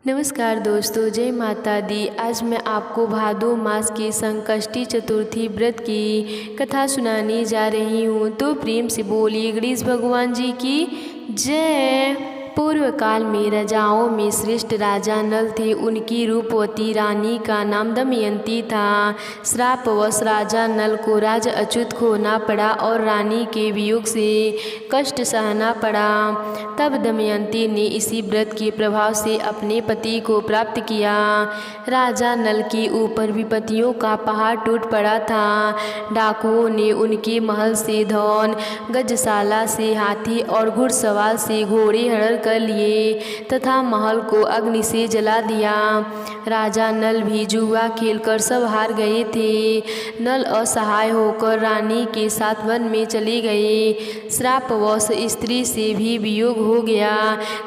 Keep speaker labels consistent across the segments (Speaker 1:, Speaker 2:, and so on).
Speaker 1: नमस्कार दोस्तों, जय माता दी। आज मैं आपको भादो मास के संकष्टी चतुर्थी व्रत की कथा सुनाने जा रही हूँ। तो प्रेम से बोलिए गणेश भगवान जी की जय। पूर्व काल में राजाओं में श्रेष्ठ राजा नल थे। उनकी रूपवती रानी का नाम दमयंती था। श्रापवश राजा नल को राज अच्युत खोना पड़ा और रानी के वियोग से कष्ट सहना पड़ा। तब दमयंती ने इसी व्रत के प्रभाव से अपने पति को प्राप्त किया। राजा नल के ऊपर विपत्तियों का पहाड़ टूट पड़ा था। डाकुओं ने उनके महल से धन, गजशाला से हाथी और घुड़सवार से घोड़े हड़प कर लिए तथा महल को अग्नि से जला दिया। राजा नल भी जुआ खेलकर सब हार गए थे। नल असहाय होकर रानी के साथ वन में चले गए। श्रापवश स्त्री से भी वियोग हो गया।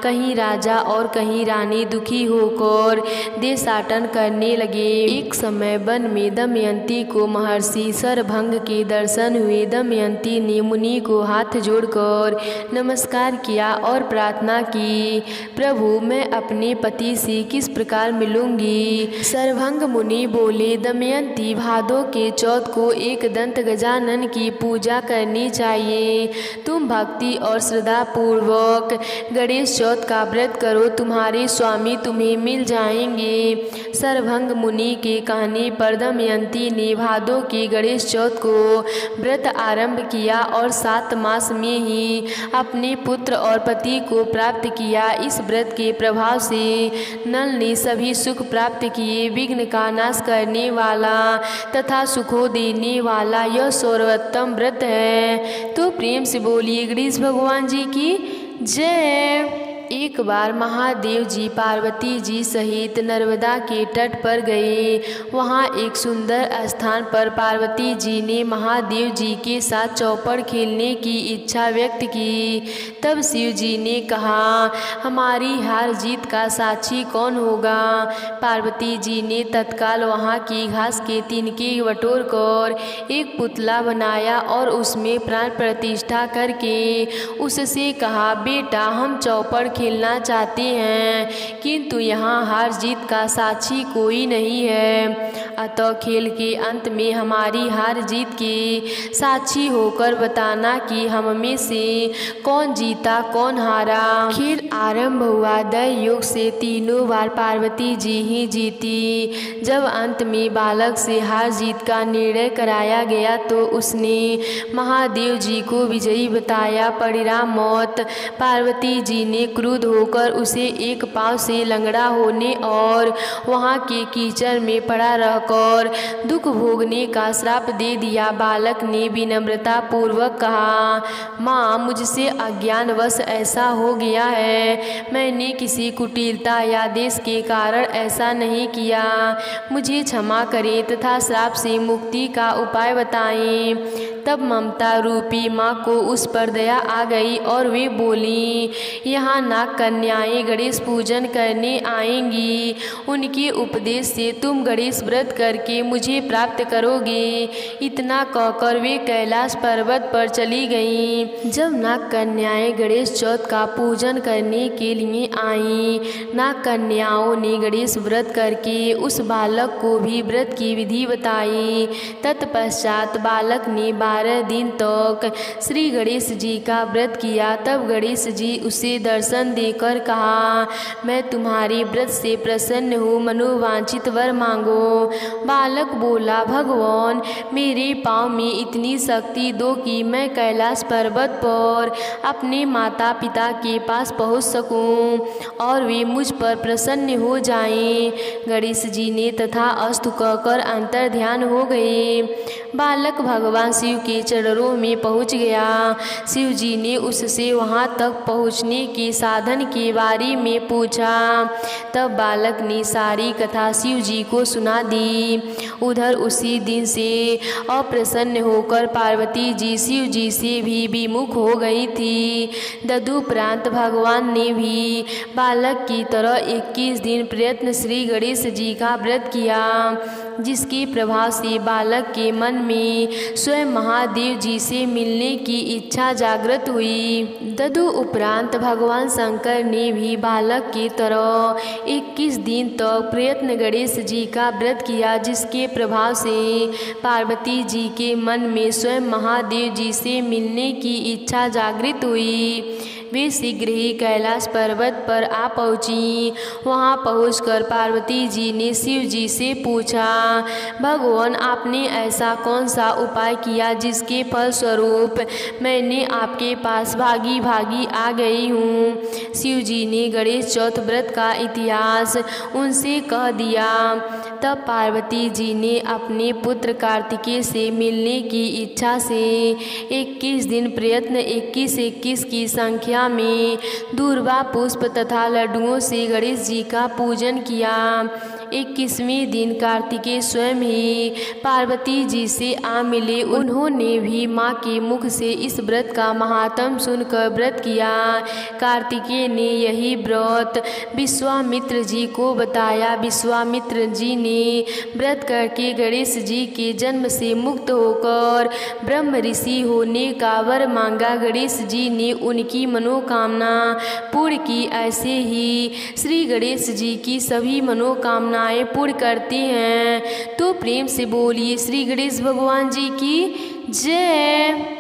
Speaker 1: कहीं राजा और कहीं रानी दुखी होकर देशाटन करने लगे। एक समय वन में दमयंती को महर्षि शरभंग के दर्शन हुए। दमयंती ने मुनि को हाथ जोड़कर नमस्कार किया और प्रार्थना की, प्रभु मैं अपने पति से किस प्रकार मिलूंगी। शरभंग मुनि बोले, दमयंती भादो के चौथ को एक दंत गजानन की पूजा करनी चाहिए। तुम भक्ति और श्रद्धा पूर्वक गणेश चौथ का व्रत करो, तुम्हारे स्वामी तुम्हें मिल जाएंगे। शरभंग मुनि के कहने पर दमयंती ने भादो के गणेश चौथ को व्रत आरंभ किया और 7 मास में ही अपने पुत्र और पति को प्राप्त किया। इस व्रत के प्रभाव से नल ने सभी सुख प्राप्त किए। विघ्न का नाश करने वाला तथा सुखों देने वाला यह सर्वोत्तम व्रत है। तो प्रेम से बोलिए गणेश भगवान जी की जय। एक बार महादेव जी पार्वती जी सहित नर्मदा के तट पर गए। वहाँ एक सुंदर स्थान पर पार्वती जी ने महादेव जी के साथ चौपड़ खेलने की इच्छा व्यक्त की। तब शिव जी ने कहा, हमारी हार जीत का साक्षी कौन होगा। पार्वती जी ने तत्काल वहाँ की घास के तिनके बटोर कर एक पुतला बनाया और उसमें प्राण प्रतिष्ठा करके उससे कहा, बेटा हम चौपड़ खेलना चाहते हैं किंतु यहाँ हार जीत का साक्षी कोई नहीं है। अतः खेल के अंत में हमारी हार जीत के साक्षी होकर बताना कि हम में से कौन जीता कौन हारा। खेल आरंभ हुआ। दैव योग से तीनों बार पार्वती जी ही जीती। जब अंत में बालक से हार जीत का निर्णय कराया गया तो उसने महादेव जी को विजयी बताया। परिणाम मौत। पार्वती जी ने क्रुद्ध होकर उसे एक पांव से लंगड़ा होने और वहाँ के कीचड़ में पड़ा रहकर दुख भोगने का श्राप दे दिया। बालक ने विनम्रता पूर्वक कहा, माँ मुझसे अज्ञानवश ऐसा हो गया है। मैंने किसी कुटिलता या देश के कारण ऐसा नहीं किया। मुझे क्षमा करें तथा श्राप से मुक्ति का उपाय बताएं। तब ममता रूपी माँ को उस पर दया आ गई और वे बोली, यहाँ नाग कन्याएं गणेश पूजन करने आएंगी। उनके उपदेश से तुम गणेश व्रत करके मुझे प्राप्त करोगे। इतना कहकर वे कैलाश पर्वत पर चली गईं। जब नाग कन्याएं गणेश चौथ का पूजन करने के लिए आईं, नाग कन्याओं ने गणेश व्रत करके उस बालक को भी व्रत की विधि बताई। तत्पश्चात बालक ने 12 दिन तक श्री गणेश जी का व्रत किया। तब गणेश जी उसे दर्शन देकर कहा, मैं तुम्हारे व्रत से प्रसन्न हूँ, मनोवांछित वर मांगो। बालक बोला, भगवान मेरे पाँव में इतनी शक्ति दो कि मैं कैलाश पर्वत पर अपने माता पिता के पास पहुँच सकूँ और वे मुझ पर प्रसन्न हो जाएं। गणेश जी ने तथा अस्तु कहकर अंतर ध्यान हो गए। बालक भगवान शिव के चरणों में पहुँच गया। शिव जी ने उससे वहाँ तक पहुँचने के साधन के बारे में पूछा। तब बालक ने सारी कथा शिव जी को सुना दी। उधर उसी दिन से अप्रसन्न होकर पार्वती जी शिव जी से भी विमुख हो गई थी। तदुपरांत भगवान ने भी बालक की तरह 21 दिन प्रयत्न श्री गणेश जी का व्रत किया। जिसके प्रभाव से बालक के मन में स्वयं महादेव जी से मिलने की इच्छा जागृत हुई। तदु उपरांत भगवान शंकर ने भी बालक की तरह 21 दिन तक प्रयत्न गणेश जी का व्रत किया, जिसके प्रभाव से पार्वती जी के मन में स्वयं महादेव जी से मिलने की इच्छा जागृत हुई। वे शीघ्र ही कैलाश पर्वत पर आ पहुँची। वहाँ पहुंचकर पार्वती जी ने शिव जी से पूछा, भगवान आपने ऐसा कौन सा उपाय किया जिसके फलस्वरूप मैंने आपके पास भागी भागी आ गई हूँ। शिव जी ने गणेश चौथ व्रत का इतिहास उनसे कह दिया। तब पार्वती जी ने अपने पुत्र कार्तिकेय से मिलने की इच्छा से 21 दिन प्रयत्न 21 की संख्या में दूर्वा पुष्प तथा लड्डुओं से गणेश जी का पूजन किया। 21वें दिन कार्तिकेय स्वयं ही पार्वती जी से आ मिले। उन्होंने भी माँ के मुख से इस व्रत का महात्म सुनकर व्रत किया। कार्तिकेय ने यही व्रत विश्वामित्र जी को बताया। विश्वामित्र जी ने व्रत करके गणेश जी के जन्म से मुक्त होकर ब्रह्म ऋषि होने का वर मांगा। गणेश जी ने उनकी मनोकामना पूर्ण की। ऐसे ही श्री गणेश जी की सभी मनोकामनाएं पूर्ण करते हैं। तो प्रेम से बोलिए श्री गणेश भगवान जी की जय।